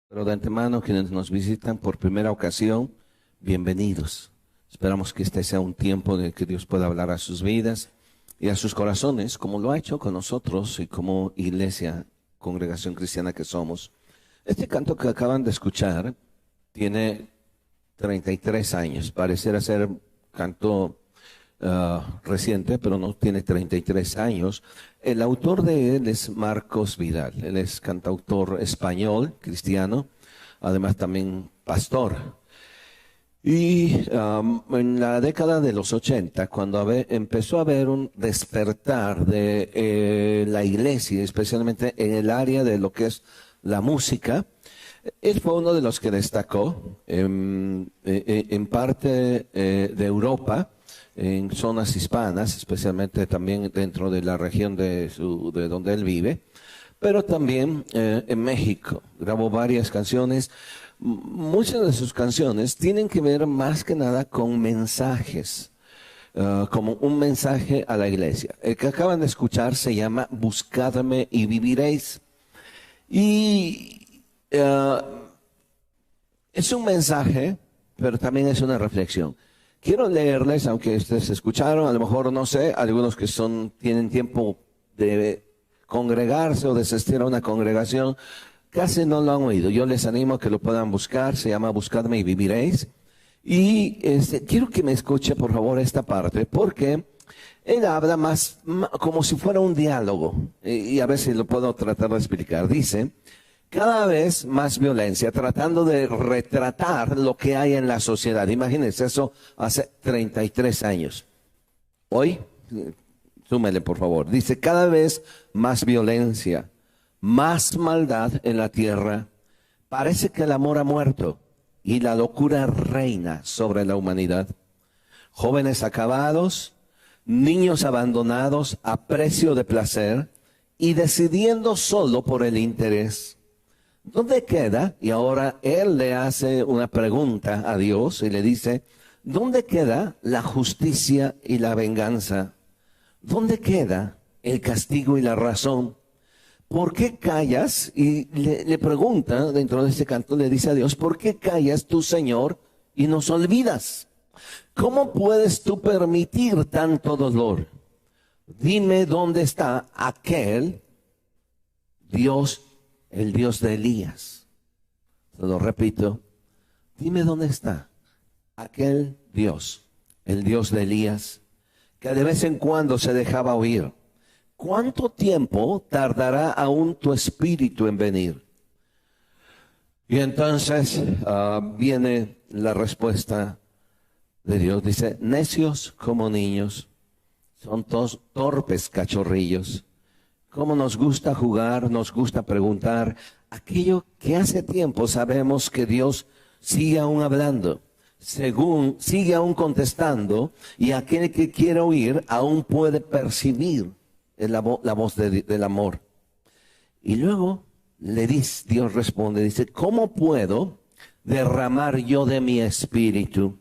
Pero de antemano, quienes nos visitan por primera ocasión, bienvenidos. Esperamos que este sea un tiempo en el que Dios pueda hablar a sus vidas y a sus corazones, como lo ha hecho con nosotros y como iglesia, congregación cristiana que somos. Este canto que acaban de escuchar tiene 33 años. Pareciera ser canto reciente, pero no tiene 33 años. El autor de él es Marcos Vidal. Él es cantautor español, cristiano, además también pastor. Y en la década de los 80, cuando empezó a haber un despertar de la iglesia, especialmente en el área de lo que es la música, él fue uno de los que destacó en parte de Europa, en zonas hispanas, especialmente también dentro de la región de donde él vive, pero también en México. Grabó varias canciones. Muchas de sus canciones tienen que ver más que nada con mensajes, como un mensaje a la iglesia. El que acaban de escuchar se llama Buscadme y viviréis. Y es un mensaje, pero también es una reflexión. Quiero leerles, aunque ustedes escucharon, a lo mejor no sé, algunos que tienen tiempo de congregarse o de asistir a una congregación, casi no lo han oído. Yo les animo a que lo puedan buscar, se llama Buscadme y viviréis. Y quiero que me escuche por favor esta parte, porque él habla más como si fuera un diálogo, y a ver si lo puedo tratar de explicar. Dice: cada vez más violencia, tratando de retratar lo que hay en la sociedad. Imagínense eso hace 33 años. Hoy, súmele por favor, dice: cada vez más violencia, más maldad en la tierra. Parece que el amor ha muerto y la locura reina sobre la humanidad. Jóvenes acabados, niños abandonados a precio de placer y decidiendo solo por el interés. ¿Dónde queda? Y ahora él le hace una pregunta a Dios y le dice: ¿dónde queda la justicia y la venganza? ¿Dónde queda el castigo y la razón? ¿Por qué callas? Y le pregunta dentro de este canto, le dice a Dios: ¿por qué callas tú, Señor, y nos olvidas? ¿Cómo puedes tú permitir tanto dolor? Dime dónde está aquel Dios, el Dios de Elías. Se lo repito. Dime dónde está aquel Dios, el Dios de Elías, que de vez en cuando se dejaba oír. ¿Cuánto tiempo tardará aún tu espíritu en venir? Y entonces viene la respuesta de Dios. Dice: necios como niños, son todos torpes cachorrillos. Cómo nos gusta jugar, nos gusta preguntar aquello que hace tiempo sabemos que Dios sigue aún hablando, sigue aún contestando, y aquel que quiere oír aún puede percibir la voz del amor. Y luego Dios responde, dice: ¿cómo puedo derramar yo de mi espíritu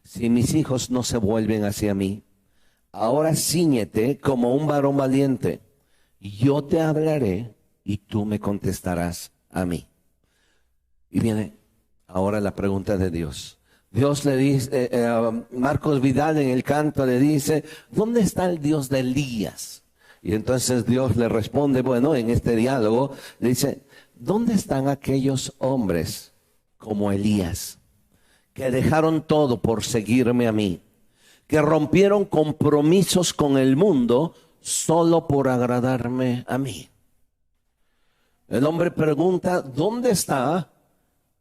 si mis hijos no se vuelven hacia mí? Ahora cíñete como un varón valiente. Yo te hablaré y tú me contestarás a mí. Y viene ahora la pregunta de Dios. Dios le dice, Marcos Vidal en el canto le dice: ¿dónde está el Dios de Elías? Y entonces Dios le responde, bueno, en este diálogo, le dice: ¿dónde están aquellos hombres como Elías, que dejaron todo por seguirme a mí, que rompieron compromisos con el mundo solo por agradarme a mí? El hombre pregunta: ¿dónde está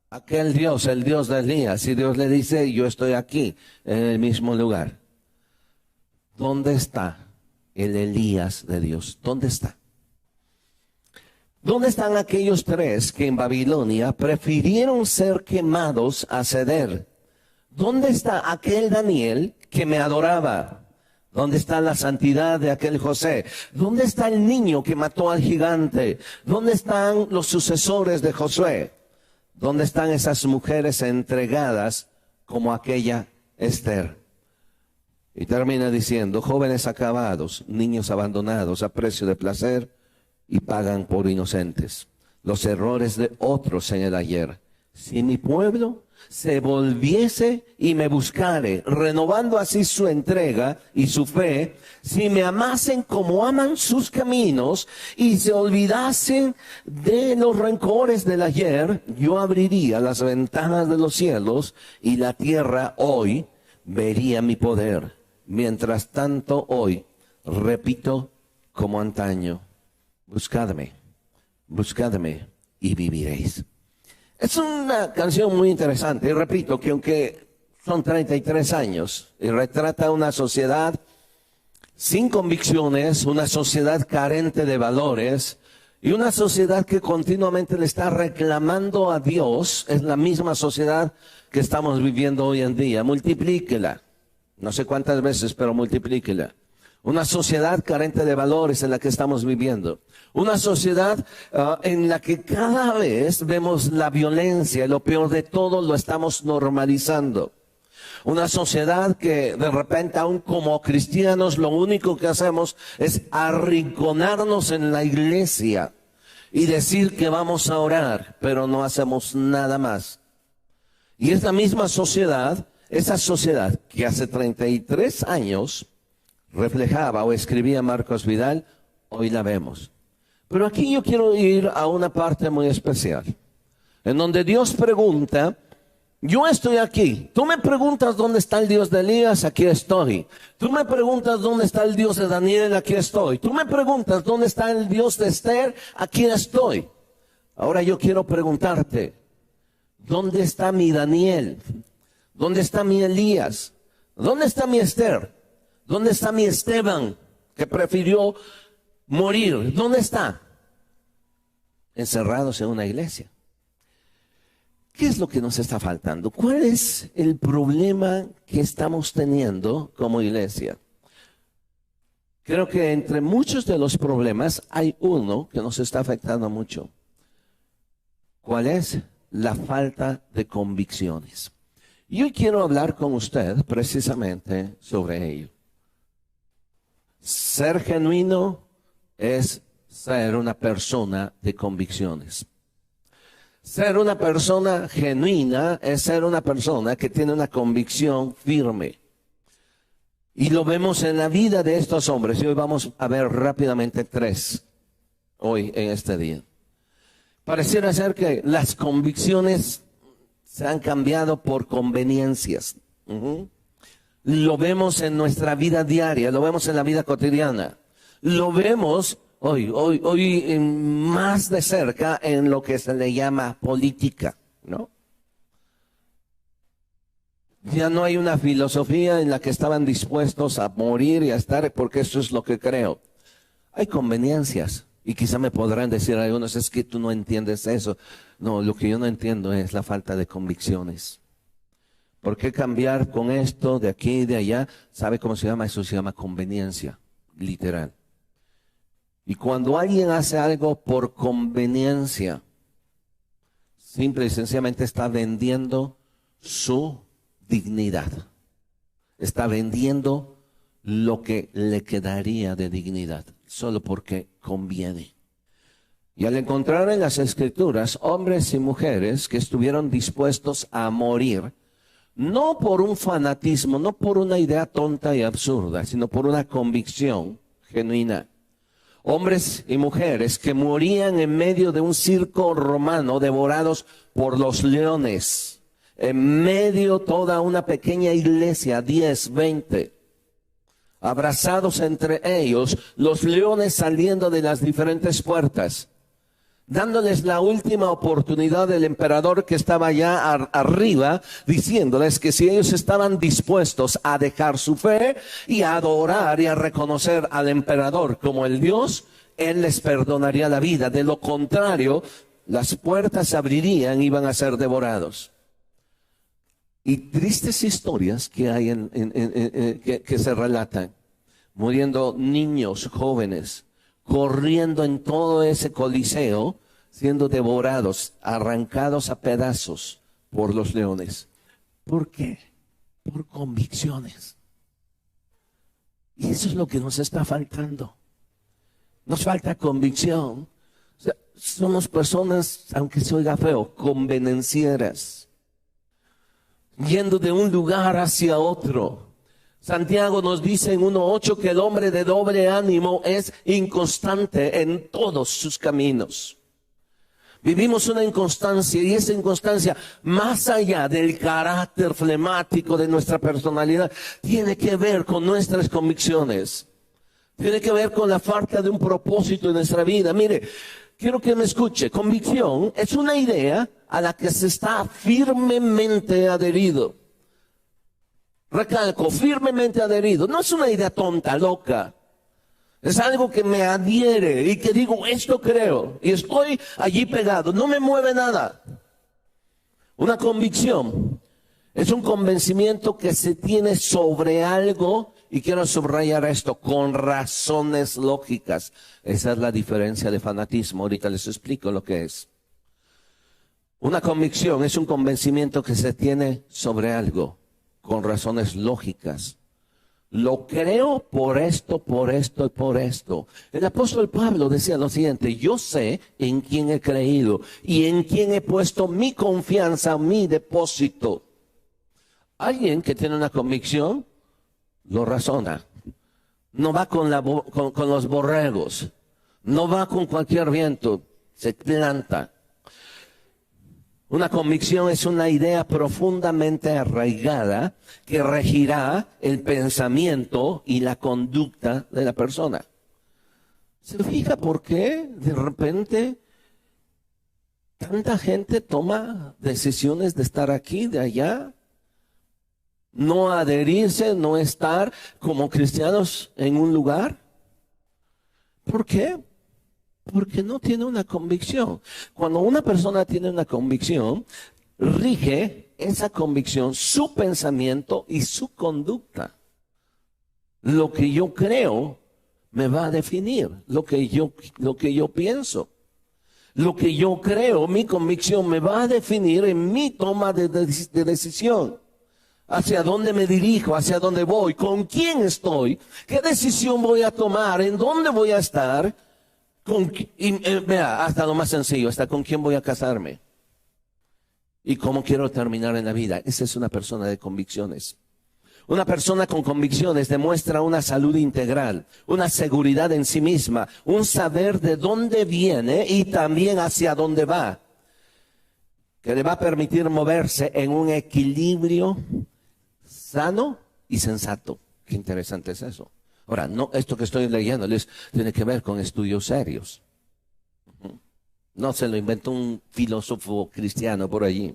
aquel Dios, el Dios de Elías? Y Dios le dice: yo estoy aquí, en el mismo lugar. ¿Dónde está el Elías de Dios? ¿Dónde está? ¿Dónde están aquellos tres que en Babilonia prefirieron ser quemados a ceder? ¿Dónde está aquel Daniel que me adoraba? ¿Dónde está la santidad de aquel José? ¿Dónde está el niño que mató al gigante? ¿Dónde están los sucesores de Josué? ¿Dónde están esas mujeres entregadas como aquella Esther? Y termina diciendo: jóvenes acabados, niños abandonados a precio de placer y pagan por inocentes. los errores de otros en el ayer. Si mi pueblo se volviese y me buscare, renovando así su entrega y su fe, si me amasen como aman sus caminos y se olvidasen de los rencores del ayer, yo abriría las ventanas de los cielos y la tierra hoy vería mi poder. Mientras tanto hoy, repito como antaño, buscadme y viviréis. Es una canción muy interesante, y repito que aunque son 33 años y retrata una sociedad sin convicciones, una sociedad carente de valores y una sociedad que continuamente le está reclamando a Dios, es la misma sociedad que estamos viviendo hoy en día. Multiplíquela, no sé cuántas veces, pero multiplíquela. Una sociedad carente de valores en la que estamos viviendo. Una sociedad en la que cada vez vemos la violencia y lo peor de todo lo estamos normalizando. Una sociedad que de repente, aún como cristianos, lo único que hacemos es arrinconarnos en la iglesia y decir que vamos a orar, pero no hacemos nada más. Y es la misma sociedad, esa sociedad que hace 33 años reflejaba o escribía Marcos Vidal, hoy la vemos. Pero aquí yo quiero ir a una parte muy especial, en donde Dios pregunta, yo estoy aquí. Tú me preguntas dónde está el Dios de Elías, aquí estoy. Tú me preguntas dónde está el Dios de Daniel, aquí estoy. Tú me preguntas dónde está el Dios de Esther, aquí estoy. Ahora yo quiero preguntarte, ¿dónde está mi Daniel? ¿Dónde está mi Elías? ¿Dónde está mi Esther? ¿Dónde está mi Esteban, que prefirió morir? ¿Dónde está? Encerrados en una iglesia. ¿Qué es lo que nos está faltando? ¿Cuál es el problema que estamos teniendo como iglesia? Creo que entre muchos de los problemas hay uno que nos está afectando mucho. ¿Cuál es? La falta de convicciones. Y hoy quiero hablar con usted precisamente sobre ello. Ser genuino es ser una persona de convicciones. Ser una persona genuina es ser una persona que tiene una convicción firme. Y lo vemos en la vida de estos hombres. Y hoy vamos a ver rápidamente 3 hoy en este día. Pareciera ser que las convicciones se han cambiado por conveniencias. Lo vemos en nuestra vida diaria, lo vemos en la vida cotidiana. Lo vemos hoy más de cerca en lo que se le llama política, ¿no? Ya no hay una filosofía en la que estaban dispuestos a morir y a estar porque eso es lo que creo. Hay conveniencias y quizá me podrán decir algunos, es que tú no entiendes eso. No, lo que yo no entiendo es la falta de convicciones. ¿Por qué cambiar con esto de aquí y de allá? ¿Sabe cómo se llama? Eso se llama conveniencia, literal. Y cuando alguien hace algo por conveniencia, simple y sencillamente está vendiendo su dignidad. Está vendiendo lo que le quedaría de dignidad, solo porque conviene. Y al encontrar en las Escrituras hombres y mujeres que estuvieron dispuestos a morir, no por un fanatismo, no por una idea tonta y absurda, sino por una convicción genuina. Hombres y mujeres que morían en medio de un circo romano devorados por los leones. En medio toda una pequeña iglesia, 10, 20. Abrazados entre ellos, los leones saliendo de las diferentes puertas. Dándoles la última oportunidad del emperador que estaba allá arriba, diciéndoles que si ellos estaban dispuestos a dejar su fe y a adorar y a reconocer al emperador como el Dios, él les perdonaría la vida. De lo contrario, las puertas se abrirían y iban a ser devorados. Y tristes historias que hay que se relatan, muriendo niños, jóvenes, corriendo en todo ese coliseo, siendo devorados, arrancados a pedazos por los leones. ¿Por qué? Por convicciones. Y eso es lo que nos está faltando. Nos falta convicción. O sea, somos personas, aunque se oiga feo, convenencieras, yendo de un lugar hacia otro. Santiago nos dice en 1:8 que el hombre de doble ánimo es inconstante en todos sus caminos. Vivimos una inconstancia, y esa inconstancia, más allá del carácter flemático de nuestra personalidad, tiene que ver con nuestras convicciones. Tiene que ver con la falta de un propósito en nuestra vida. Mire, quiero que me escuche. Convicción es una idea a la que se está firmemente adherido. Recalco, firmemente adherido. No es una idea tonta, loca. Es algo que me adhiere y que digo, esto creo. Y estoy allí pegado. No me mueve nada. Una convicción es un convencimiento que se tiene sobre algo. Y quiero subrayar esto, con razones lógicas. Esa es la diferencia de fanatismo. Ahorita les explico lo que es. Una convicción es un convencimiento que se tiene sobre algo, con razones lógicas. Lo creo por esto, por esto y por esto. El apóstol Pablo decía lo siguiente: yo sé en quién he creído y en quién he puesto mi confianza, mi depósito. Alguien que tiene una convicción lo razona. No va con los borregos. No va con cualquier viento. Se planta. Una convicción es una idea profundamente arraigada que regirá el pensamiento y la conducta de la persona. ¿Se fija por qué de repente tanta gente toma decisiones de estar aquí, de allá? No adherirse, no estar como cristianos en un lugar. ¿Por qué? Porque no tiene una convicción. Cuando una persona tiene una convicción, rige esa convicción su pensamiento y su conducta. Lo que yo creo me va a definir, lo que yo pienso. Lo que yo creo, mi convicción me va a definir en mi toma de decisión. Hacia dónde me dirijo, hacia dónde voy, con quién estoy, qué decisión voy a tomar, en dónde voy a estar. Vea, hasta lo más sencillo, hasta con quién voy a casarme y cómo quiero terminar en la vida. Esa es una persona de convicciones. Una persona con convicciones demuestra una salud integral, una seguridad en sí misma, un saber de dónde viene y también hacia dónde va, que le va a permitir moverse en un equilibrio sano y sensato. Qué interesante es eso. Ahora, no, esto que estoy leyéndoles tiene que ver con estudios serios. No se lo inventó un filósofo cristiano por allí.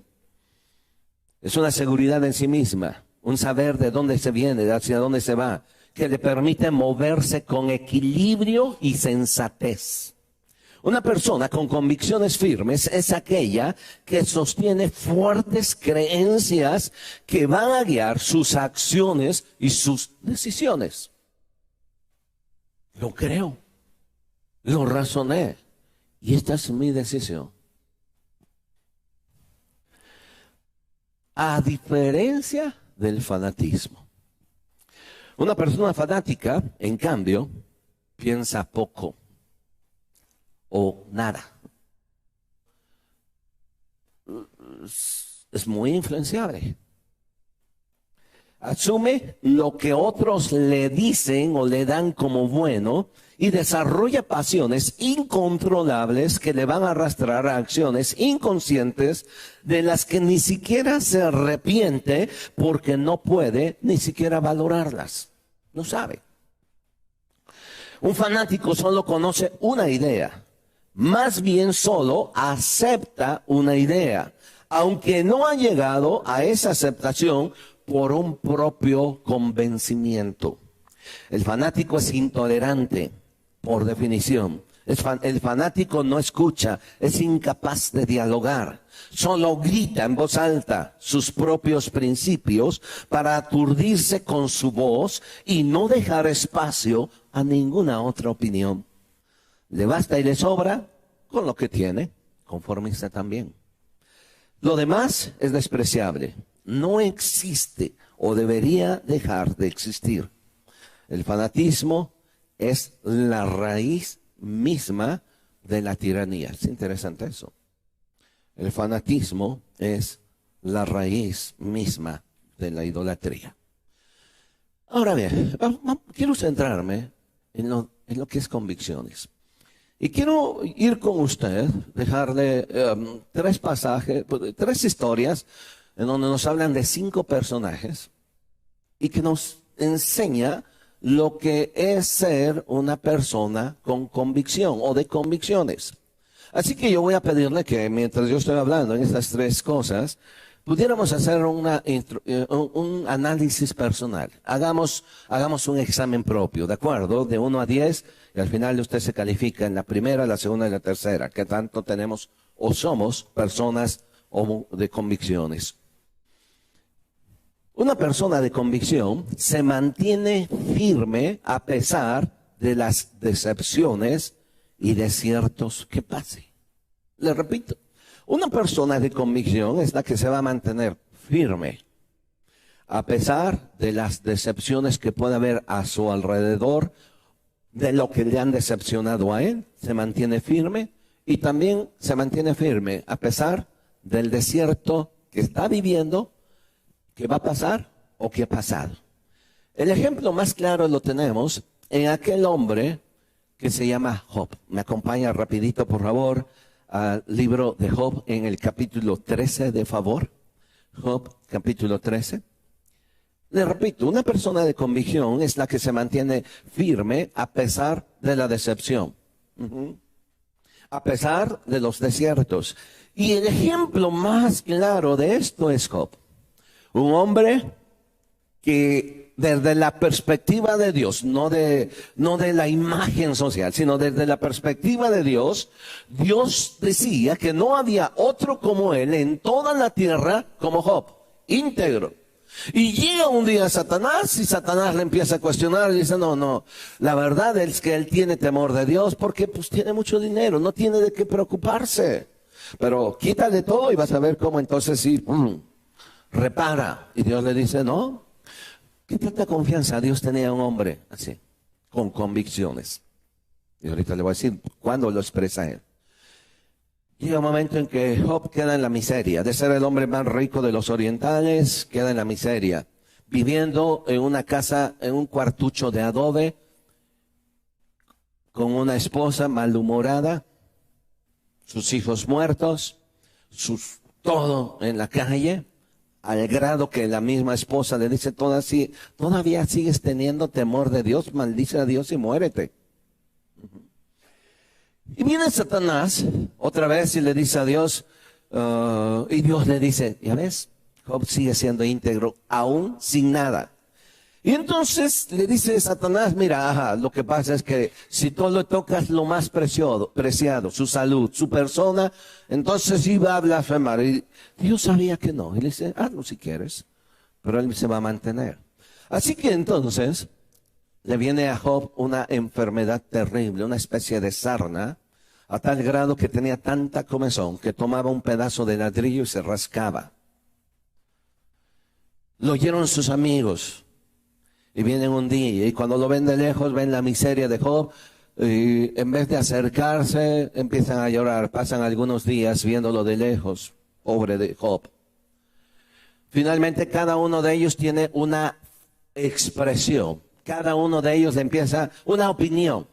Es una seguridad en sí misma, un saber de dónde se viene, hacia dónde se va, que le permite moverse con equilibrio y sensatez. Una persona con convicciones firmes es aquella que sostiene fuertes creencias que van a guiar sus acciones y sus decisiones. Lo creo, lo razoné y esta es mi decisión. A diferencia del fanatismo. Una persona fanática, en cambio, piensa poco o nada. Es muy influenciable. Asume lo que otros le dicen o le dan como bueno y desarrolla pasiones incontrolables que le van a arrastrar a acciones inconscientes de las que ni siquiera se arrepiente porque no puede ni siquiera valorarlas. No sabe. Un fanático solo conoce una idea, más bien solo acepta una idea, aunque no ha llegado a esa aceptación por un propio convencimiento. El fanático es intolerante, por definición. El fanático no escucha, es incapaz de dialogar. Solo grita en voz alta sus propios principios para aturdirse con su voz y no dejar espacio a ninguna otra opinión. Le basta y le sobra con lo que tiene, conformista también. Lo demás es despreciable. No existe o debería dejar de existir. El fanatismo es la raíz misma de la tiranía. Es interesante eso. El fanatismo es la raíz misma de la idolatría. Ahora bien, quiero centrarme en lo que es convicciones. Y quiero ir con usted, dejarle tres pasajes, tres historias en donde nos hablan de 5 personajes y que nos enseña lo que es ser una persona con convicción o de convicciones. Así que yo voy a pedirle que mientras yo estoy hablando en estas tres cosas, pudiéramos hacer un análisis personal. Hagamos un examen propio, ¿de acuerdo? De 1 a 10, y al final usted se califica en la primera, la segunda y la tercera. ¿Qué tanto tenemos o somos personas de convicciones? Una persona de convicción se mantiene firme a pesar de las decepciones y desiertos que pase. Le repito, una persona de convicción es la que se va a mantener firme a pesar de las decepciones que puede haber a su alrededor, de lo que le han decepcionado a él, se mantiene firme y también se mantiene firme a pesar del desierto que está viviendo, que va a pasar o que ha pasado. El ejemplo más claro lo tenemos en aquel hombre que se llama Job. Me acompaña rapidito, por favor, al libro de Job en el capítulo 13, de favor. Job, capítulo 13. Le repito, una persona de convicción es la que se mantiene firme a pesar de la decepción. A pesar de los desiertos. Y el ejemplo más claro de esto es Job. Un hombre que desde la perspectiva de Dios, no de la imagen social, sino desde la perspectiva de Dios, Dios decía que no había otro como él en toda la tierra como Job, íntegro. Y llega un día Satanás y Satanás le empieza a cuestionar y dice, no, la verdad es que él tiene temor de Dios porque pues tiene mucho dinero, no tiene de qué preocuparse. Pero quítale todo y vas a ver cómo entonces sí, repara. Y Dios le dice, no. ¿Qué tanta confianza Dios tenía a un hombre así, con convicciones? Y ahorita le voy a decir cuándo lo expresa él. Llega un momento en que Job queda en la miseria, de ser el hombre más rico de los orientales, queda en la miseria, viviendo en una casa, en un cuartucho de adobe, con una esposa malhumorada, sus hijos muertos, todo en la calle, al grado que la misma esposa le dice, todavía sigues teniendo temor de Dios, maldice a Dios y muérete. Y viene Satanás otra vez y le dice a Dios, y Dios le dice, ya ves, Job sigue siendo íntegro, aún sin nada. Y entonces le dice Satanás, mira, lo que pasa es que si tú le tocas lo más preciado, su salud, su persona, entonces iba a blasfemar. Y Dios sabía que no. Y le dice, hazlo si quieres, pero él se va a mantener. Así que entonces le viene a Job una enfermedad terrible, una especie de sarna, a tal grado que tenía tanta comezón que tomaba un pedazo de ladrillo y se rascaba. Lo oyeron sus amigos. Y vienen un día y cuando lo ven de lejos, ven la miseria de Job y en vez de acercarse, empiezan a llorar. Pasan algunos días viéndolo de lejos, pobre de Job. Finalmente cada uno de ellos tiene una expresión. Cada uno de ellos le empieza una opinión.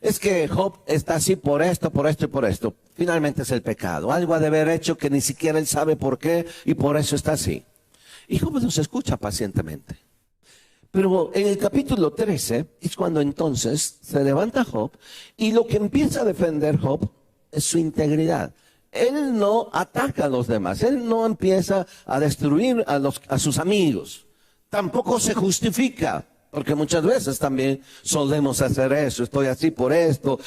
Es que Job está así por esto y por esto. Finalmente es el pecado. Algo ha de haber hecho que ni siquiera él sabe por qué y por eso está así. Y Job los escucha pacientemente. Pero en el capítulo 13 es cuando entonces se levanta Job y lo que empieza a defender Job es su integridad. Él no ataca a los demás, él no empieza a destruir a sus amigos, tampoco se justifica, porque muchas veces también solemos hacer eso, estoy así por esto,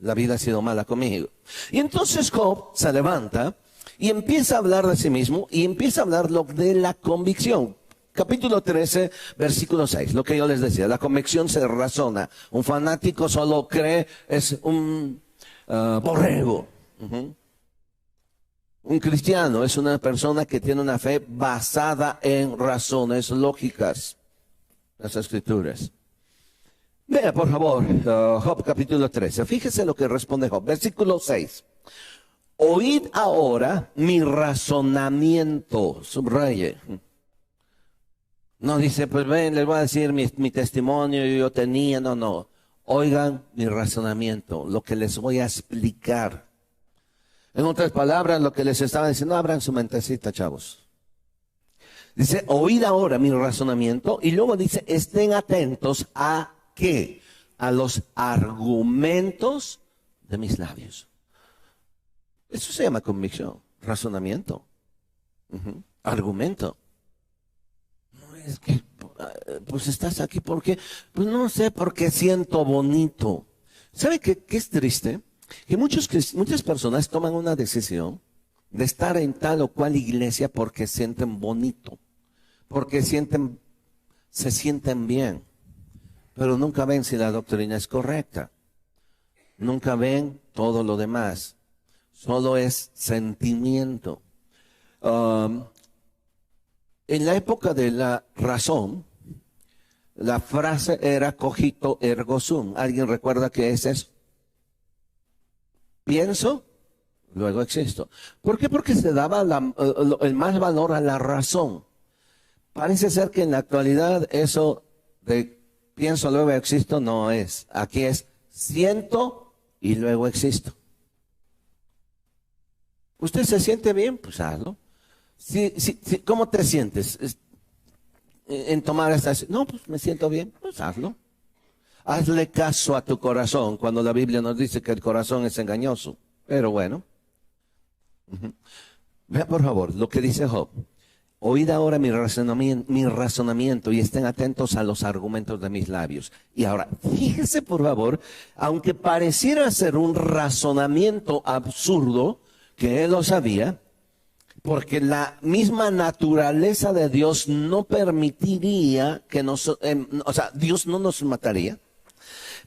la vida ha sido mala conmigo. Y entonces Job se levanta y empieza a hablar de sí mismo y empieza a hablar de la convicción. Capítulo 13, versículo 6, lo que yo les decía, la convicción se razona. Un fanático solo cree, es un borrego. Un cristiano es una persona que tiene una fe basada en razones lógicas, las escrituras. Vea, por favor, Job capítulo 13. Fíjese lo que responde Job. Versículo 6. Oíd ahora mi razonamiento. Subraye. No dice, pues ven, les voy a decir mi testimonio, yo tenía. No, no. Oigan mi razonamiento, lo que les voy a explicar. En otras palabras, lo que les estaba diciendo, abran su mentecita, chavos. Dice, oíd ahora mi razonamiento. Y luego dice, estén atentos a ¿qué? A los argumentos de mis labios. Eso se llama convicción, razonamiento, argumento. No es que, pues estás aquí porque, pues no sé, porque siento bonito. ¿Sabe qué es triste? Que muchas personas toman una decisión de estar en tal o cual iglesia porque sienten bonito, porque se sienten bien, pero nunca ven si la doctrina es correcta. Nunca ven todo lo demás. Solo es sentimiento. En la época de la razón, la frase era cogito ergo sum. ¿Alguien recuerda qué es eso? Pienso, luego existo. ¿Por qué? Porque se daba el más valor a la razón. Parece ser que en la actualidad eso de pienso, luego existo no es. Aquí es siento y luego existo. ¿Usted se siente bien? Pues hazlo. ¿Cómo te sientes en tomar esta decisión? No, pues me siento bien, pues hazlo. Hazle caso a tu corazón cuando la Biblia nos dice que el corazón es engañoso. Pero bueno. Vea por favor lo que dice Job. Oíd ahora mi razonamiento y estén atentos a los argumentos de mis labios. Y ahora, fíjese por favor, aunque pareciera ser un razonamiento absurdo, que él lo sabía, porque la misma naturaleza de Dios no permitiría que Dios no nos mataría.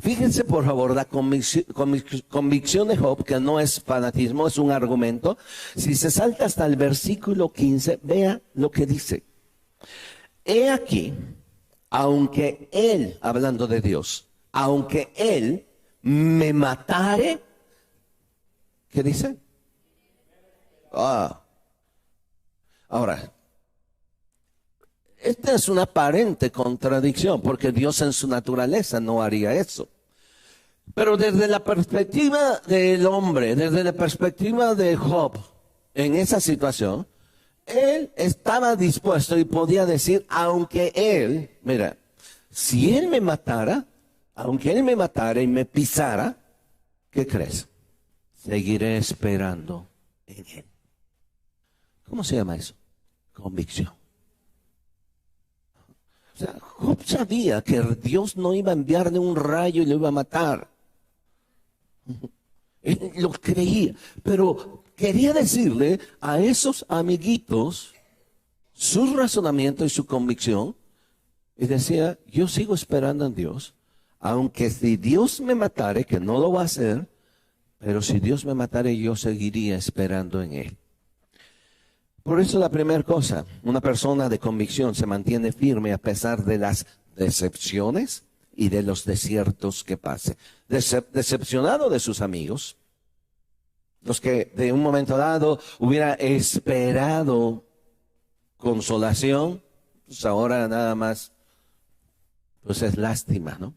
Fíjense por favor la convicción de Job, que no es fanatismo, es un argumento. Si se salta hasta el versículo 15, vea lo que dice. He aquí, aunque él, hablando de Dios, aunque él me matare, ¿qué dice? Ahora, esta es una aparente contradicción, porque Dios en su naturaleza no haría eso. Pero desde la perspectiva del hombre, desde la perspectiva de Job, en esa situación, él estaba dispuesto y podía decir, aunque él, mira, si él me matara, aunque él me matara y me pisara, ¿qué crees? Seguiré esperando en él. ¿Cómo se llama eso? Convicción. O sea, Job sabía que Dios no iba a enviarle un rayo y lo iba a matar. Él lo creía, pero quería decirle a esos amiguitos su razonamiento y su convicción. Y decía, yo sigo esperando en Dios, aunque si Dios me matare, que no lo va a hacer, pero si Dios me matare, yo seguiría esperando en Él. Por eso la primera cosa, una persona de convicción se mantiene firme a pesar de las decepciones y de los desiertos que pase. Decepcionado de sus amigos, los que de un momento dado hubiera esperado consolación, pues ahora nada más, pues es lástima, ¿no?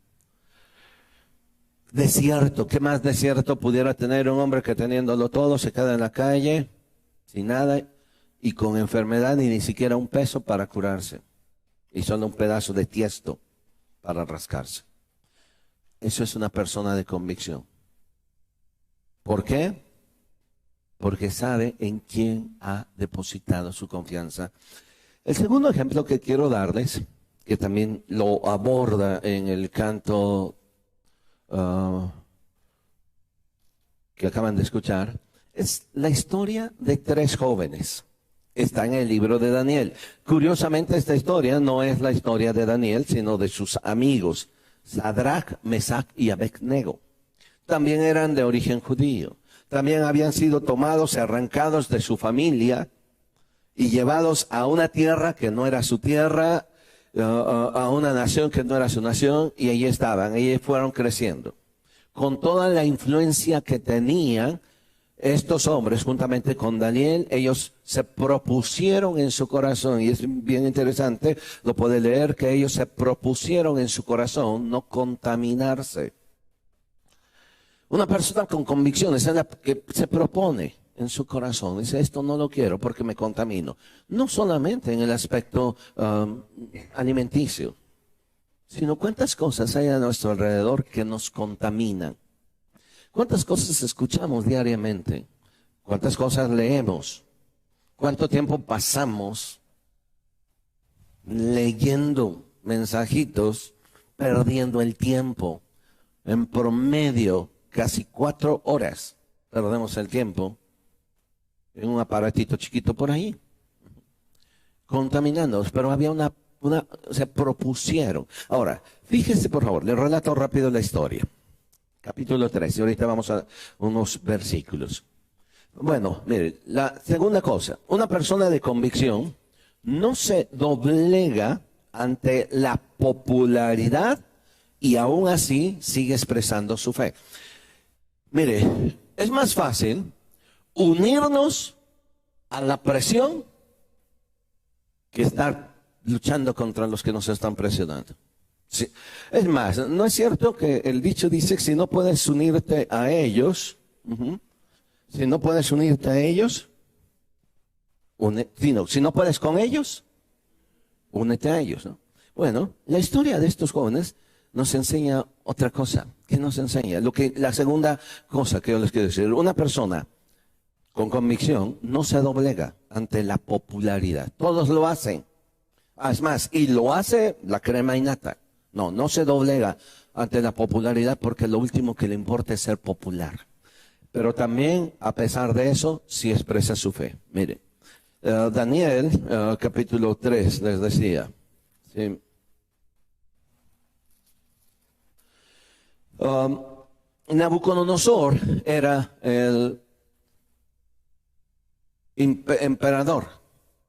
Desierto, ¿qué más desierto pudiera tener un hombre que teniéndolo todo se queda en la calle, sin nada, y con enfermedad y ni siquiera un peso para curarse, y solo un pedazo de tiesto para rascarse? Eso es una persona de convicción. ¿Por qué? Porque sabe en quién ha depositado su confianza. El segundo ejemplo que quiero darles, que también lo aborda en el canto que acaban de escuchar, es la historia de 3 jóvenes. Está en el libro de Daniel. Curiosamente, esta historia no es la historia de Daniel, sino de sus amigos, Sadrach, Mesach y Abednego. También eran de origen judío. También habían sido tomados y arrancados de su familia y llevados a una tierra que no era su tierra, a una nación que no era su nación, y allí estaban, y fueron creciendo. Con toda la influencia que tenían estos hombres, juntamente con Daniel, ellos se propusieron en su corazón, y es bien interesante, lo puede leer, que ellos se propusieron en su corazón no contaminarse. Una persona con convicciones es la que se propone en su corazón, dice, esto no lo quiero porque me contamino. No solamente en el aspecto alimenticio, sino cuántas cosas hay a nuestro alrededor que nos contaminan. ¿Cuántas cosas escuchamos diariamente? ¿Cuántas cosas leemos? ¿Cuánto tiempo pasamos leyendo mensajitos, perdiendo el tiempo? En promedio, casi 4 horas perdemos el tiempo en un aparatito chiquito por ahí, contaminándonos, pero había se propusieron. Ahora, fíjese por favor, le relato rápido la historia. Capítulo 3, y ahorita vamos a unos versículos. Bueno, mire, la segunda cosa, una persona de convicción no se doblega ante la popularidad y aún así sigue expresando su fe. Mire, es más fácil unirnos a la presión que estar luchando contra los que nos están presionando. Sí. Es más, ¿no es cierto que el dicho dice que si no puedes unirte a ellos, si no puedes unirte a ellos, si no puedes con ellos, únete a ellos, ¿no? Bueno, la historia de estos jóvenes nos enseña otra cosa. ¿Qué nos enseña? La segunda cosa que yo les quiero decir, una persona con convicción no se doblega ante la popularidad. Todos lo hacen. Es más, y lo hace la crema innata. No se doblega ante la popularidad porque lo último que le importa es ser popular. Pero también, a pesar de eso, sí expresa su fe. Mire, Daniel, capítulo 3, les decía. ¿Sí? Nabucodonosor era el emperador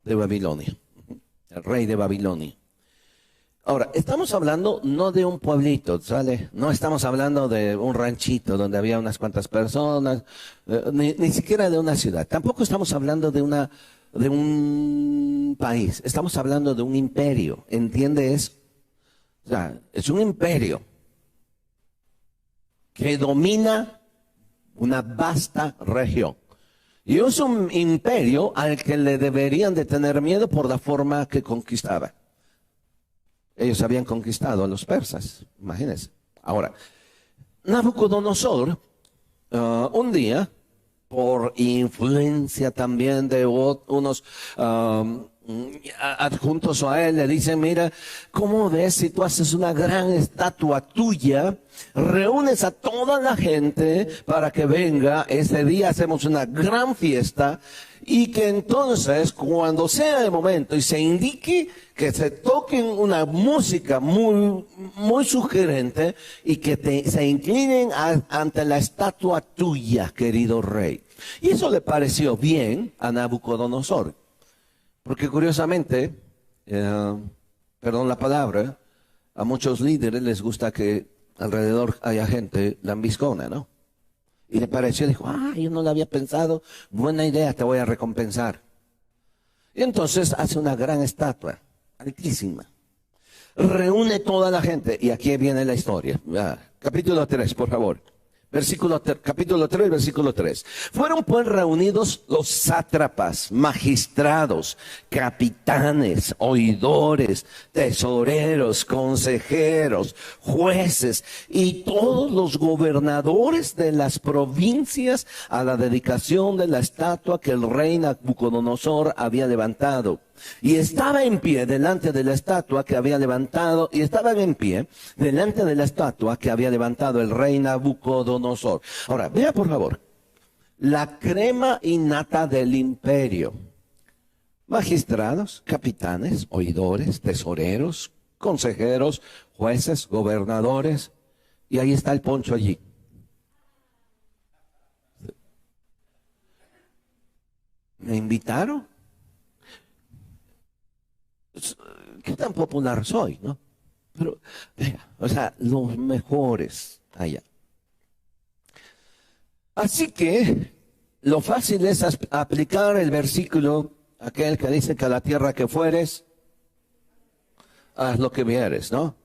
de Babilonia, el rey de Babilonia. Ahora, estamos hablando no de un pueblito, ¿sale? No estamos hablando de un ranchito donde había unas cuantas personas, ni siquiera de una ciudad. Tampoco estamos hablando de un país. Estamos hablando de un imperio. ¿Entiendes? O sea, es un imperio que domina una vasta región. Y es un imperio al que le deberían de tener miedo por la forma que conquistaba. Ellos habían conquistado a los persas, imagínense. Ahora, Nabucodonosor, un día, por influencia también de unos adjuntos a él, le dicen, mira, ¿cómo ves si tú haces una gran estatua tuya, reúnes a toda la gente para que venga, ese día hacemos una gran fiesta, y que entonces, cuando sea el momento y se indique que se toquen una música muy, muy sugerente y que se inclinen ante la estatua tuya, querido rey? Y eso le pareció bien a Nabucodonosor, porque curiosamente, perdón la palabra, a muchos líderes les gusta que alrededor haya gente lambiscona, ¿no? Y le pareció, dijo, yo no lo había pensado, buena idea, te voy a recompensar. Y entonces hace una gran estatua, altísima. Reúne toda la gente, y aquí viene la historia. Capítulo 3, por favor. Capítulo 3, versículo 3. Fueron pues reunidos los sátrapas, magistrados, capitanes, oidores, tesoreros, consejeros, jueces y todos los gobernadores de las provincias a la dedicación de la estatua que el rey Nabucodonosor había levantado. Y estaba en pie delante de la estatua que había levantado, el rey Nabucodonosor. Ahora, vea por favor, la crema innata del imperio. Magistrados, capitanes, oidores, tesoreros, consejeros, jueces, gobernadores, y ahí está el poncho allí. ¿Me invitaron? ¿qué tan popular soy, no? Pero, vea, o sea, los mejores allá. Así que lo fácil es aplicar el versículo, aquel que dice que a la tierra que fueres, haz lo que vieres, ¿no?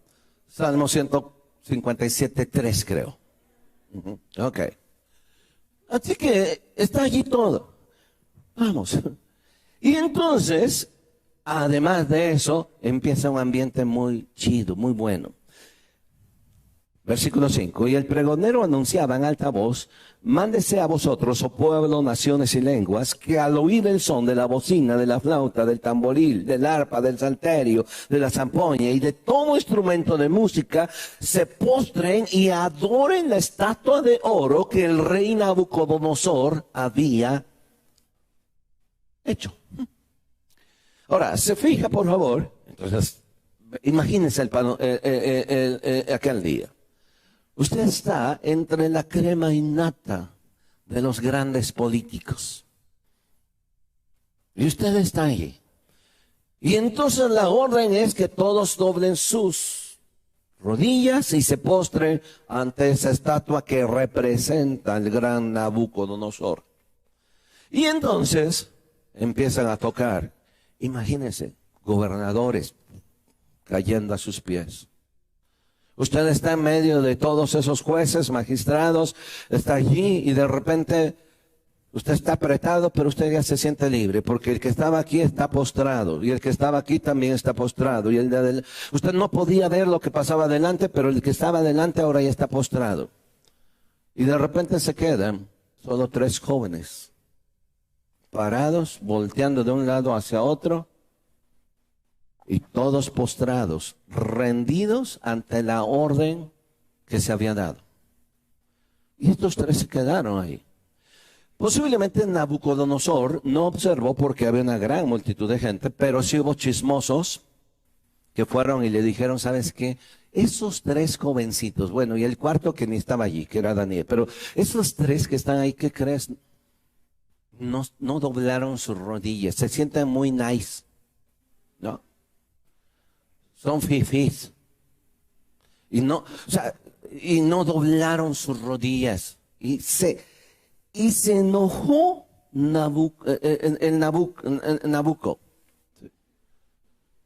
Salmo 157:3, creo. Ok. Así que está allí todo. Vamos. Y entonces, además de eso, empieza un ambiente muy chido, muy bueno. Versículo 5. Y el pregonero anunciaba en alta voz: mándese a vosotros, oh pueblo, naciones y lenguas, que al oír el son de la bocina, de la flauta, del tamboril, del arpa, del salterio, de la zampoña y de todo instrumento de música, se postren y adoren la estatua de oro que el rey Nabucodonosor había hecho. Ahora, se fija, por favor. Entonces, imagínense aquel día. Usted está entre la crema innata de los grandes políticos. Y usted está ahí. Y entonces la orden es que todos doblen sus rodillas y se postren ante esa estatua que representa al gran Nabucodonosor. Y entonces empiezan a tocar. Imagínense, gobernadores cayendo a sus pies. Usted está en medio de todos esos jueces, magistrados, está allí y de repente usted está apretado, pero usted ya se siente libre, porque el que estaba aquí está postrado y el que estaba aquí también está postrado. Y usted no podía ver lo que pasaba adelante, pero el que estaba adelante ahora ya está postrado. Y de repente se quedan solo 3 jóvenes parados, volteando de un lado hacia otro. Y todos postrados, rendidos ante la orden que se había dado. Y estos 3 se quedaron ahí. Posiblemente Nabucodonosor no observó porque había una gran multitud de gente, pero sí hubo chismosos que fueron y le dijeron: ¿sabes qué? Esos 3 jovencitos, bueno, y el cuarto que ni estaba allí, que era Daniel, pero esos 3 que están ahí, ¿qué crees? No doblaron sus rodillas, se sienten muy nice, ¿no? Son fifís. Y no doblaron sus rodillas. Y se enojó Nabucco.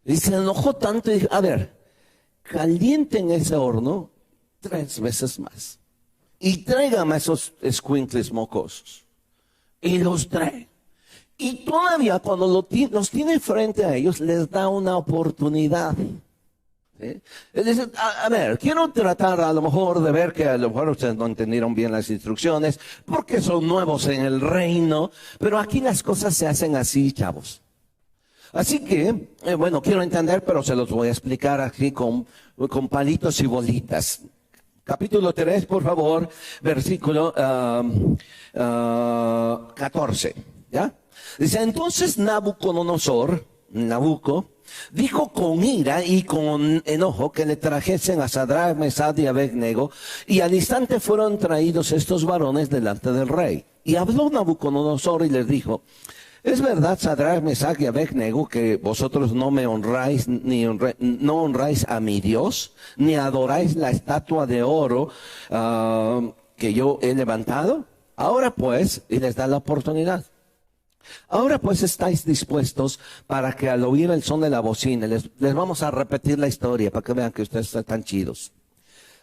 Y se enojó tanto y dijo: a ver, calienten ese horno 3 veces más. Y tráigame esos escuincles mocosos. Y los trae. Y todavía cuando los tiene frente a ellos, les da una oportunidad. ¿Sí? Es decir, a ver, quiero tratar a lo mejor de ver que a lo mejor ustedes no entendieron bien las instrucciones, porque son nuevos en el reino, pero aquí las cosas se hacen así, chavos. Así que, bueno, quiero entender, pero se los voy a explicar aquí con palitos y bolitas. Capítulo 3, por favor, versículo 14, ¿ya? Dice: entonces Nabuco, dijo con ira y con enojo que le trajesen a Sadrach, Mesach y Abednego, y al instante fueron traídos estos varones delante del rey. Y habló Nabucodonosor y les dijo: es verdad, Sadrach, Mesach y Abednego, que vosotros no me honráis, no honráis a mi Dios, ni adoráis la estatua de oro que yo he levantado. Ahora pues, y les da la oportunidad. Ahora pues estáis dispuestos para que al oír el son de la bocina, les vamos a repetir la historia para que vean que ustedes están tan chidos.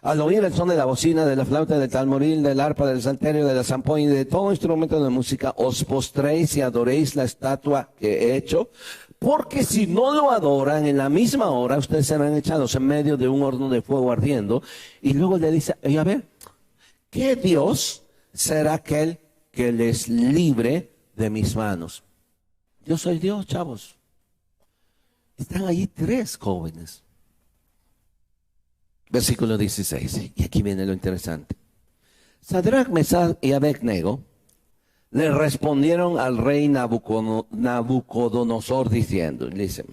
Al oír el son de la bocina, de la flauta, del talmoril, del arpa, del salterio, de la zampoña y de todo instrumento de música, os postréis y adoréis la estatua que he hecho, porque si no lo adoran, en la misma hora ustedes serán echados en medio de un horno de fuego ardiendo. Y luego le dice: a ver, ¿qué Dios será aquel que les libre de mis manos? Yo soy Dios, chavos. Están allí 3 jóvenes. Versículo 16. Y aquí viene lo interesante. Sadrach, Mesach y Abednego le respondieron al rey Nabucodonosor diciendo, le dice: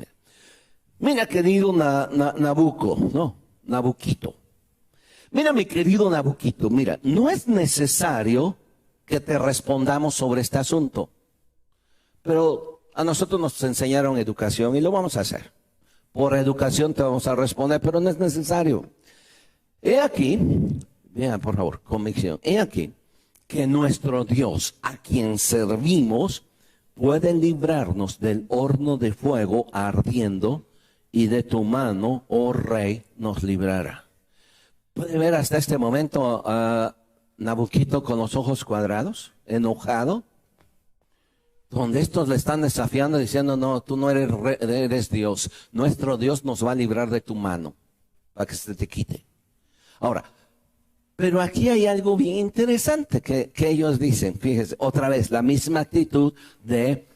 mira querido Nabuquito. Mira mi querido Nabuquito, mira, no es necesario que te respondamos sobre este asunto. Pero a nosotros nos enseñaron educación y lo vamos a hacer. por educación te vamos a responder, pero no es necesario. He aquí, vean por favor, convicción. He aquí que nuestro Dios, a quien servimos, puede librarnos del horno de fuego ardiendo, y de tu mano, oh rey, nos librará. ¿Puede ver hasta este momento a Nabuquito con los ojos cuadrados, enojado? Donde estos le están desafiando diciendo, no, tú no eres Dios. Nuestro Dios nos va a librar de tu mano para que se te quite. Ahora, pero aquí hay algo bien interesante que ellos dicen. Fíjese, otra vez, la misma actitud de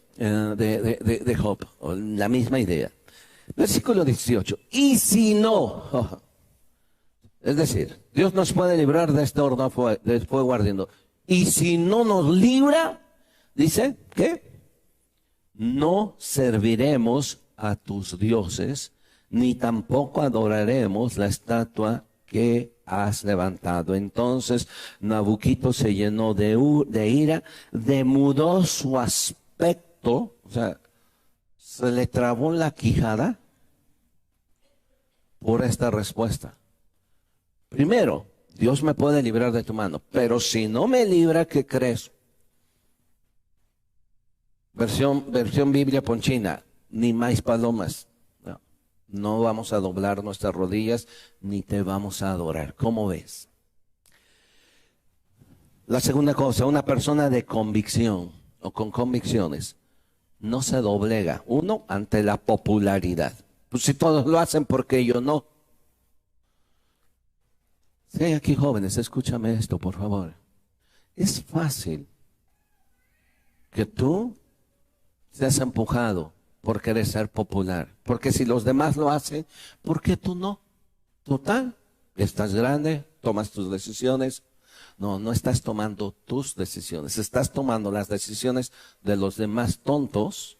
Job, la misma idea. Versículo 18. Y si no, es decir, Dios nos puede librar de este horno de fuego ardiendo. Y si no nos libra, dice, ¿qué? No serviremos a tus dioses, ni tampoco adoraremos la estatua que has levantado. Entonces Nabuquito se llenó de ira, demudó su aspecto, o sea, se le trabó la quijada por esta respuesta. Primero, Dios me puede librar de tu mano, pero si no me libra, ¿qué crees? Versión Biblia Ponchina, ni más palomas. No vamos a doblar nuestras rodillas, ni te vamos a adorar. ¿Cómo ves? La segunda cosa, una persona de convicción o con convicciones no se doblega, uno, ante la popularidad. Pues si todos lo hacen, ¿por qué yo no? Si hay aquí jóvenes, escúchame esto, por favor. Es fácil que tú seas empujado por querer ser popular. Porque si los demás lo hacen, ¿por qué tú no? Total, estás grande, tomas tus decisiones. No estás tomando tus decisiones. Estás tomando las decisiones de los demás tontos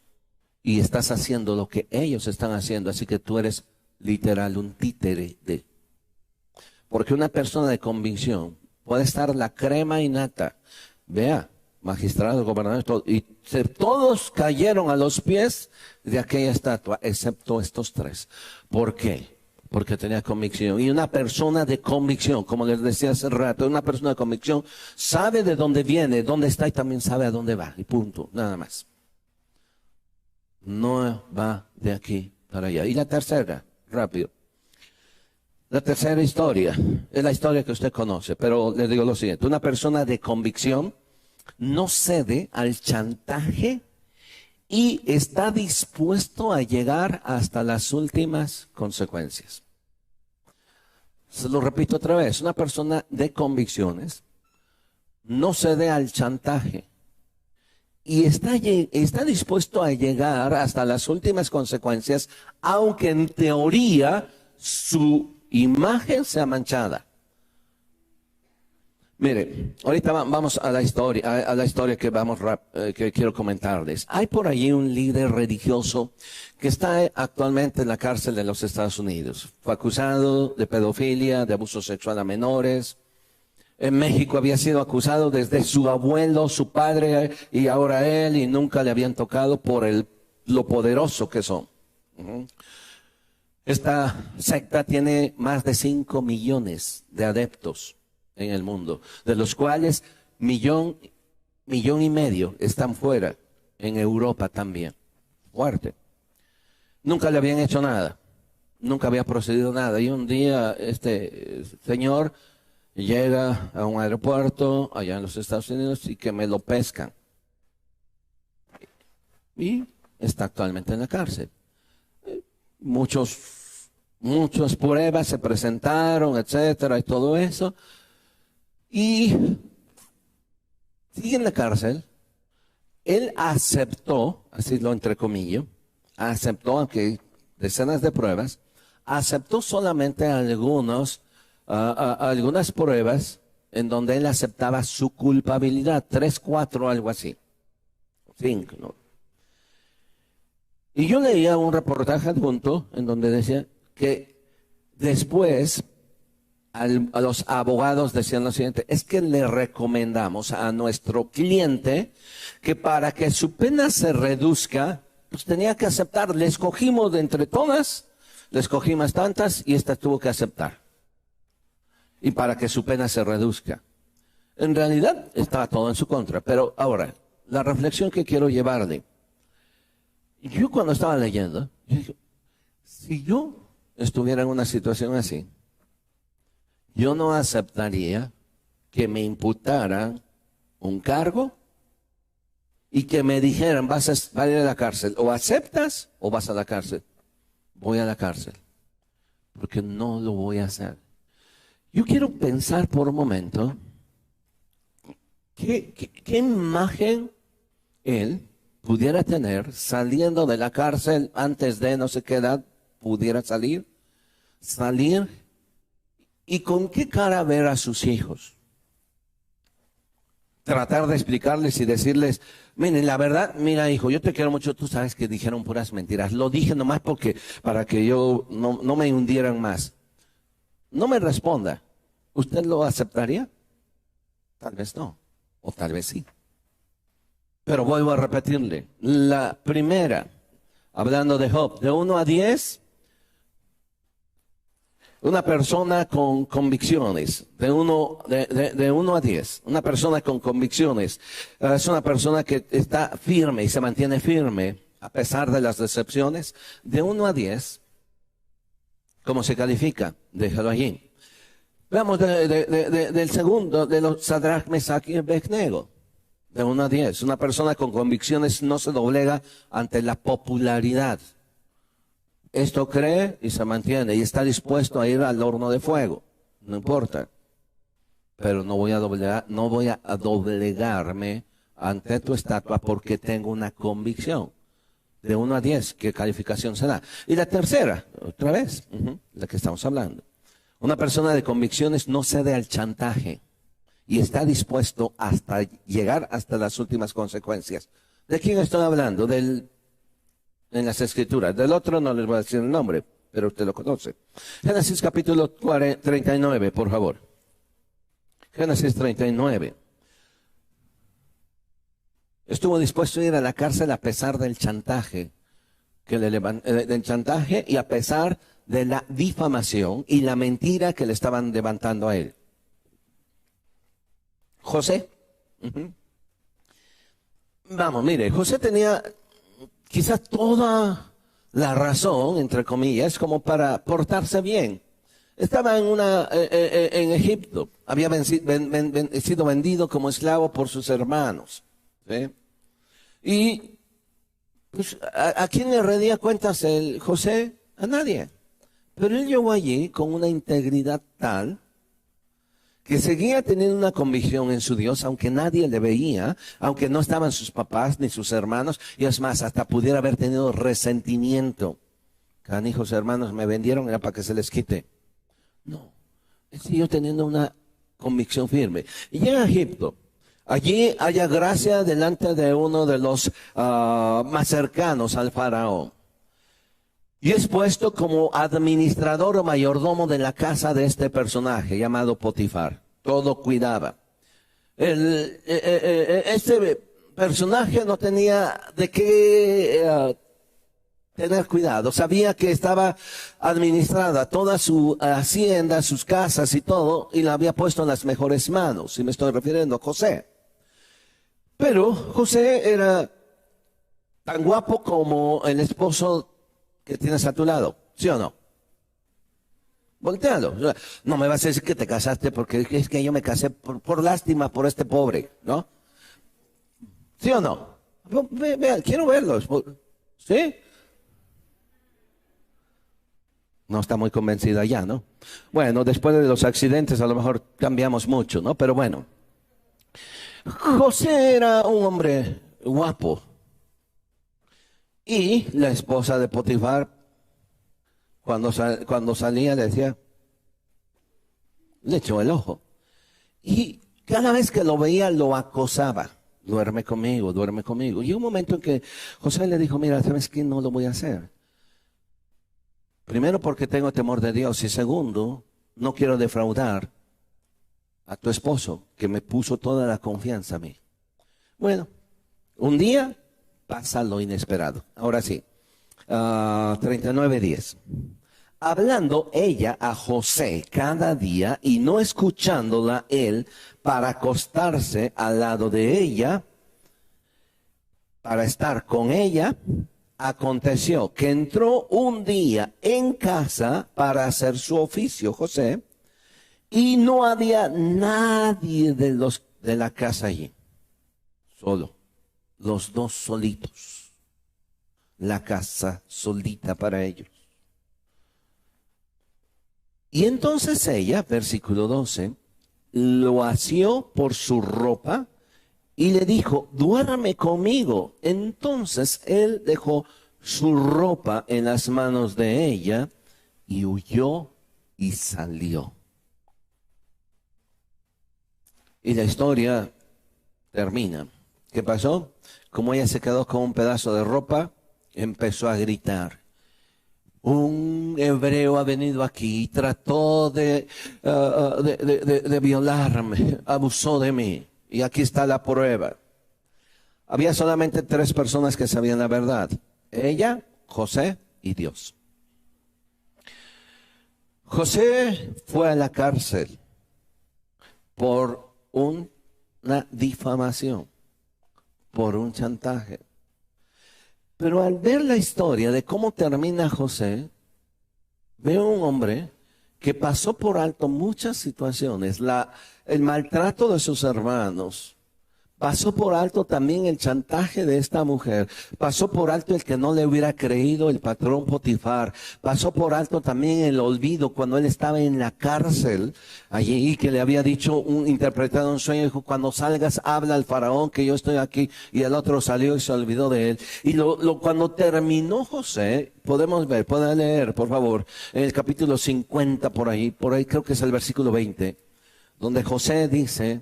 y estás haciendo lo que ellos están haciendo. Así que tú eres literal un títere de... Porque una persona de convicción puede estar la crema innata. Vea, magistrados, gobernadores, todo, y todos cayeron a los pies de aquella estatua, excepto estos tres. ¿Por qué? Porque tenía convicción. Y una persona de convicción, como les decía hace rato, una persona de convicción sabe de dónde viene, dónde está y también sabe a dónde va. Y punto, nada más. No va de aquí para allá. Y la tercera, rápido. La tercera historia es la historia que usted conoce, pero les digo lo siguiente. Una persona de convicción no cede al chantaje y está dispuesto a llegar hasta las últimas consecuencias. Se lo repito otra vez. Una persona de convicciones no cede al chantaje y está dispuesto a llegar hasta las últimas consecuencias, aunque en teoría su imagen sea manchada. Mire, ahorita vamos a la historia que quiero comentarles. Hay por allí un líder religioso que está actualmente en la cárcel de los Estados Unidos. Fue acusado de pedofilia, de abuso sexual a menores. En México había sido acusado desde su abuelo, su padre y ahora él, y nunca le habían tocado por lo poderoso que son. Esta secta tiene más de 5 millones de adeptos en el mundo, de los cuales millón y medio están fuera, en Europa también. Fuerte. Nunca le habían hecho nada, nunca había procedido nada. Y un día este señor llega a un aeropuerto allá en los Estados Unidos y que me lo pescan. Y está actualmente en la cárcel. Muchas pruebas se presentaron, etcétera, y todo eso. Y sigue en la cárcel. Él aceptó, así lo entrecomillo, aceptó, aunque decenas de pruebas, aceptó solamente algunas pruebas en donde él aceptaba su culpabilidad, 3, 4, algo así, 5, ¿no? Y yo leía un reportaje adjunto en donde decía que después a los abogados decían lo siguiente: es que le recomendamos a nuestro cliente que para que su pena se reduzca, pues tenía que aceptar. Le escogimos de entre todas le escogí más tantas y esta tuvo que aceptar. Y para que su pena se reduzca. En realidad estaba todo en su contra. Pero ahora, la reflexión que quiero llevarle. Yo cuando estaba leyendo, yo dije, si yo estuviera en una situación así, yo no aceptaría que me imputaran un cargo y que me dijeran, vas a ir a la cárcel. O aceptas o vas a la cárcel. Voy a la cárcel. Porque no lo voy a hacer. Yo quiero pensar por un momento, ¿qué imagen él pudiera tener saliendo de la cárcel antes de no sé qué edad pudiera salir y con qué cara ver a sus hijos? Tratar de explicarles y decirles, miren, la verdad, mira hijo, yo te quiero mucho, tú sabes que dijeron puras mentiras, lo dije nomás para que yo no me hundieran más. No me responda, ¿usted lo aceptaría? Tal vez no, o tal vez sí. Pero vuelvo a repetirle, la primera, hablando de Job, de 1 a 10, una persona con convicciones, de 1 a 10, una persona con convicciones, es una persona que está firme y se mantiene firme a pesar de las decepciones. De 1 a 10, ¿cómo se califica? Déjalo allí. Veamos del segundo, de los Sadrach, Mesach y Abednego. De 1 a 10. Una persona con convicciones no se doblega ante la popularidad. Esto cree y se mantiene y está dispuesto a ir al horno de fuego. No importa. Pero no voy a doblegarme ante tu estatua porque tengo una convicción. De 1 a 10, ¿qué calificación se da? Y la tercera, otra vez, la que estamos hablando. Una persona de convicciones no cede al chantaje y está dispuesto hasta llegar hasta las últimas consecuencias. ¿De quién estoy hablando? En las Escrituras. Del otro no les voy a decir el nombre, pero usted lo conoce. Génesis capítulo 39, por favor. Génesis 39. Estuvo dispuesto a ir a la cárcel a pesar del chantaje, del chantaje y a pesar de la difamación y la mentira que le estaban levantando a él. José. Vamos, mire, José tenía quizás toda la razón, entre comillas, como para portarse bien. Estaba en Egipto, había sido vendido como esclavo por sus hermanos. ¿Sí? Y pues, ¿a quién le rendía cuentas el José? A nadie. Pero él llegó allí con una integridad tal que seguía teniendo una convicción en su Dios, aunque nadie le veía, aunque no estaban sus papás ni sus hermanos, y es más, hasta pudiera haber tenido resentimiento. Canijos hermanos, me vendieron, era para que se les quite. No, él siguió teniendo una convicción firme. Y llega a Egipto. Allí haya gracia delante de uno de los más cercanos al faraón. Y es puesto como administrador o mayordomo de la casa de este personaje llamado Potifar. Todo cuidaba. Este personaje no tenía de qué tener cuidado. Sabía que estaba administrada toda su hacienda, sus casas y todo, y la había puesto en las mejores manos. Y me estoy refiriendo a José. Pero José era tan guapo como el esposo que tienes a tu lado, ¿sí o no? Voltealo. No me vas a decir que te casaste porque es que yo me casé por lástima por este pobre, ¿no? ¿Sí o no? Vean, quiero verlos. ¿Sí? No está muy convencida ya, ¿no? Bueno, después de los accidentes a lo mejor cambiamos mucho, ¿no? Pero bueno. José era un hombre guapo. Y la esposa de Potifar, cuando salía, le decía, le echó el ojo. Y cada vez que lo veía, lo acosaba. Duerme conmigo, duerme conmigo. Y un momento en que José le dijo, mira, ¿sabes qué? No lo voy a hacer. Primero porque tengo temor de Dios. Y segundo, no quiero defraudar a tu esposo, que me puso toda la confianza a mí. Bueno, un día pasa lo inesperado. Ahora sí, 39:10. hablando ella a José cada día y no escuchándola él para acostarse al lado de ella, para estar con ella, aconteció que entró un día en casa para hacer su oficio, José, y no había nadie de la casa allí, solo, los dos solitos, la casa solita para ellos. Y entonces ella, versículo 12, lo asió por su ropa y le dijo, duérme conmigo. Entonces él dejó su ropa en las manos de ella y huyó y salió. Y la historia termina. ¿Qué pasó? Como ella se quedó con un pedazo de ropa, empezó a gritar. Un hebreo ha venido aquí y trató de violarme, abusó de mí. Y aquí está la prueba. Había solamente 3 personas que sabían la verdad. Ella, José y Dios. José fue a la cárcel por una difamación, por un chantaje. Pero al ver la historia de cómo termina José, veo un hombre que pasó por alto muchas situaciones, el maltrato de sus hermanos, pasó por alto también el chantaje de esta mujer, pasó por alto el que no le hubiera creído el patrón Potifar, pasó por alto también el olvido cuando él estaba en la cárcel, allí que le había dicho, interpretado un sueño, dijo, cuando salgas habla al faraón que yo estoy aquí, y el otro salió y se olvidó de él. Y cuando terminó José, podemos ver, pueden leer por favor, en el capítulo 50 por ahí creo que es el versículo 20, donde José dice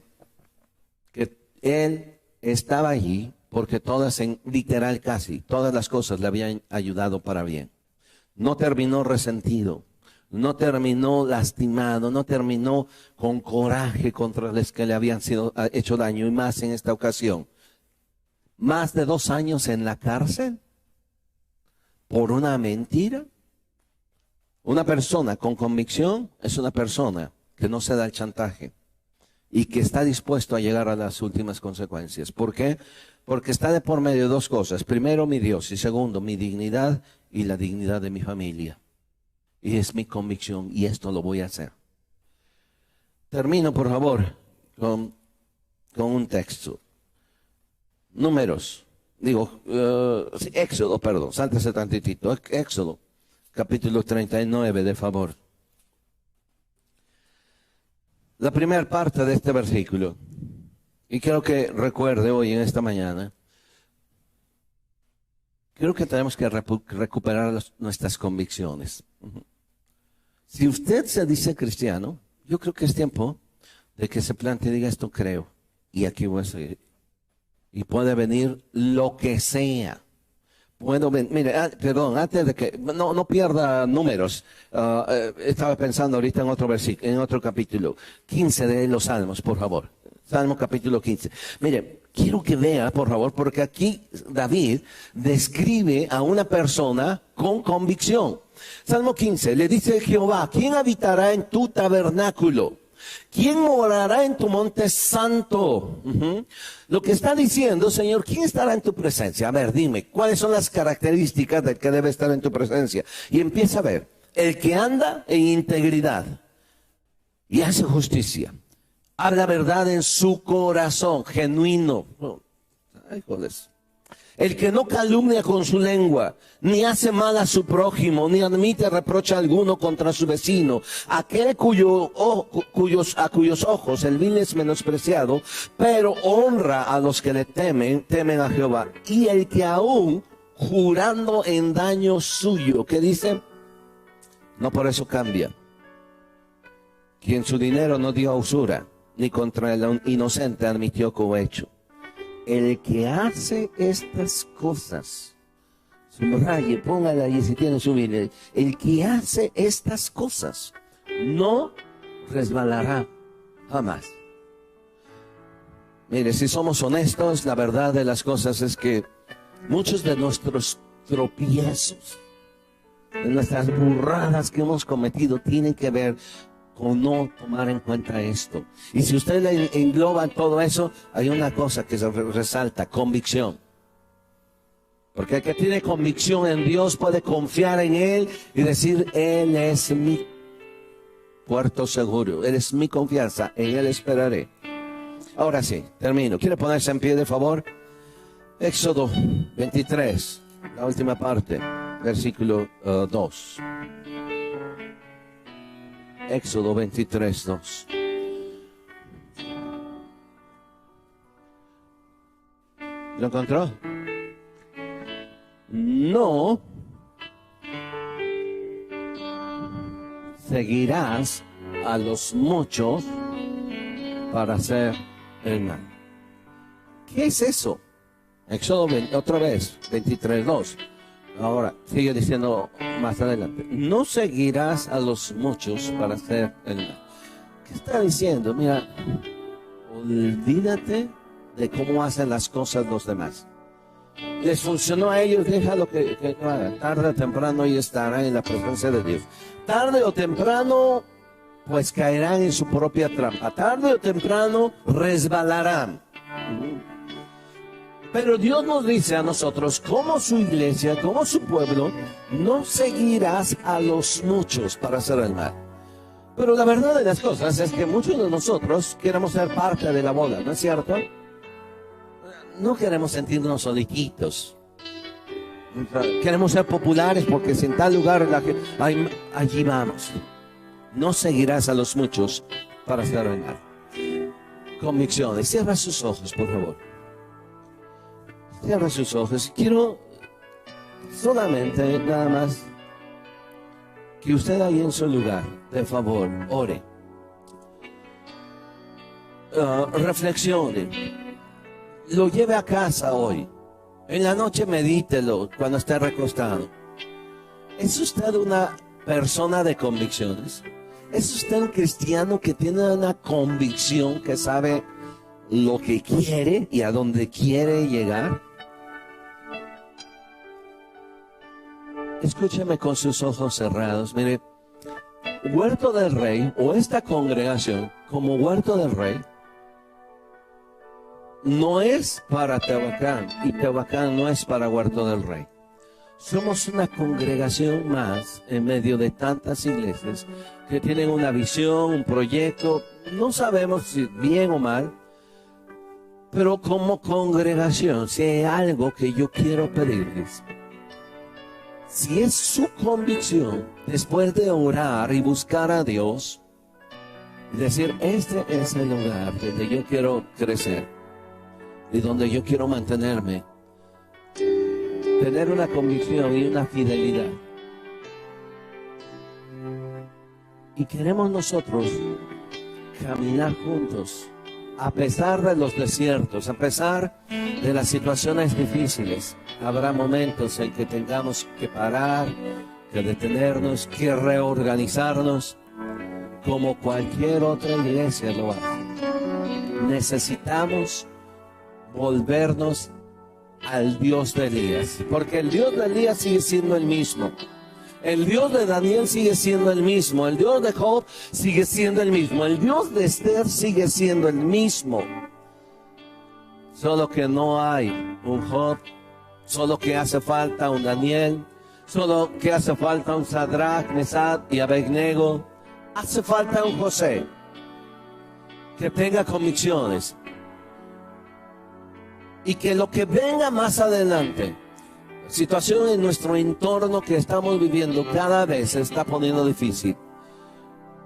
que él estaba allí porque literal casi, todas las cosas le habían ayudado para bien. No terminó resentido, no terminó lastimado, no terminó con coraje contra los que le habían hecho daño, y más en esta ocasión. Más de 2 años en la cárcel por una mentira. Una persona con convicción es una persona que no se da el chantaje y que está dispuesto a llegar a las últimas consecuencias. ¿Por qué? Porque está de por medio de 2 cosas. Primero, mi Dios, y segundo, mi dignidad y la dignidad de mi familia. Y es mi convicción, y esto lo voy a hacer. Termino, por favor, con un texto. Éxodo, perdón, sáltese tantitito. Éxodo, capítulo 39, de favor. La primera parte de este versículo, y quiero que recuerde hoy en esta mañana, creo que tenemos que recuperar nuestras convicciones. Si usted se dice cristiano, yo creo que es tiempo de que se plantee y diga, esto creo, y aquí voy a seguir. Y puede venir lo que sea. Mire, perdón, antes de que no pierda números, estaba pensando ahorita en otro versículo, en otro capítulo 15 de los Salmos, por favor. Salmo capítulo 15. Mire, quiero que vea, por favor, porque aquí David describe a una persona con convicción. Salmo 15, le dice Jehová, ¿quién habitará en tu tabernáculo? ¿Quién morará en tu monte santo? Lo que está diciendo, Señor, ¿quién estará en tu presencia? A ver, dime, ¿cuáles son las características del que debe estar en tu presencia? Y empieza a ver, el que anda en integridad y hace justicia, habla verdad en su corazón, genuino. Ay, joder. El que no calumnia con su lengua, ni hace mal a su prójimo, ni admite reproche alguno contra su vecino. Aquel a cuyos ojos el vil es menospreciado, pero honra a los que le temen a Jehová. Y el que aún jurando en daño suyo, ¿qué dice? No por eso cambia. Quien su dinero no dio a usura, ni contra el inocente admitió cohecho. El que hace estas cosas, subraye, póngala ahí si tiene su Biblia. El que hace estas cosas no resbalará jamás. Mire, si somos honestos, la verdad de las cosas es que muchos de nuestros tropiezos de nuestras burradas que hemos cometido tienen que ver con no tomar en cuenta esto. Y si usted le engloba todo eso, hay una cosa que se resalta: convicción. Porque el que tiene convicción en Dios puede confiar en Él y decir: Él es mi puerto seguro, Él es mi confianza, en Él esperaré. Ahora sí, termino. ¿Quiere ponerse en pie, de favor? Éxodo 23, la última parte, versículo 2. Éxodo 23, 2. ¿Lo encontró? No seguirás a los muchos para hacer el mal. ¿Qué es eso? Éxodo 20, otra vez, 23:2. Ahora, sigue diciendo más adelante: no seguirás a los muchos para hacer el mal. ¿Qué está diciendo? Mira, olvídate de cómo hacen las cosas los demás. Les funcionó a ellos, déjalo que hagan. Tarde o temprano ellos estarán en la presencia de Dios. Tarde o temprano, pues caerán en su propia trampa. Tarde o temprano resbalarán. Pero Dios nos dice a nosotros, como su iglesia, como su pueblo: no seguirás a los muchos para hacer el mal. Pero la verdad de las cosas es que muchos de nosotros queremos ser parte de la boda, ¿no es cierto? No queremos sentirnos soliquitos. Queremos ser populares porque si en tal lugar allí vamos. No seguirás a los muchos para hacer el mal. Convicciones. Cierra sus ojos, por favor. Cierra sus ojos. Quiero solamente, nada más, que usted ahí en su lugar, de favor, ore. Reflexione. Lo lleve a casa hoy. En la noche medítelo cuando esté recostado. ¿Es usted una persona de convicciones? ¿Es usted un cristiano que tiene una convicción, que sabe lo que quiere y a dónde quiere llegar? Escúcheme con sus ojos cerrados. Mire, Huerto del Rey, o esta congregación como Huerto del Rey, no es para Tehuacán, y Tehuacán no es para Huerto del Rey. Somos una congregación más en medio de tantas iglesias que tienen una visión, un proyecto, no sabemos si bien o mal, pero como congregación, si hay algo que yo quiero pedirles, si es su convicción, después de orar y buscar a Dios, y decir: este es el lugar donde yo quiero crecer y donde yo quiero mantenerme, tener una convicción y una fidelidad. Y queremos nosotros caminar juntos, a pesar de los desiertos, a pesar de las situaciones difíciles. Habrá momentos en que tengamos que parar, que detenernos, que reorganizarnos, como cualquier otra iglesia lo hace. Necesitamos volvernos al Dios de Elías, porque el Dios de Elías sigue siendo el mismo. El Dios de Daniel sigue siendo el mismo. El Dios de Job sigue siendo el mismo. El Dios de Esther sigue siendo el mismo. Solo que no hay un Job, solo que hace falta un Daniel, solo que hace falta un Sadrach, Mesach y Abednego. Hace falta un José que tenga convicciones, y que lo que venga más adelante, situación en nuestro entorno que estamos viviendo cada vez se está poniendo difícil,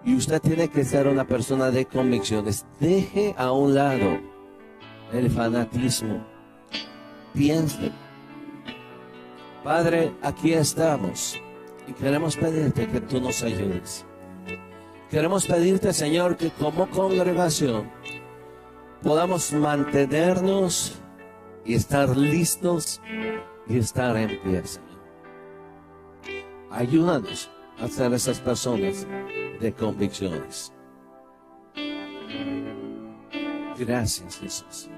y usted tiene que ser una persona de convicciones. Deje a un lado el fanatismo. Piense: Padre, aquí estamos y queremos pedirte que tú nos ayudes. Queremos pedirte, Señor, que como congregación podamos mantenernos y estar listos y estar en pie, Señor. Ayúdanos a ser esas personas de convicciones. Gracias, Jesús.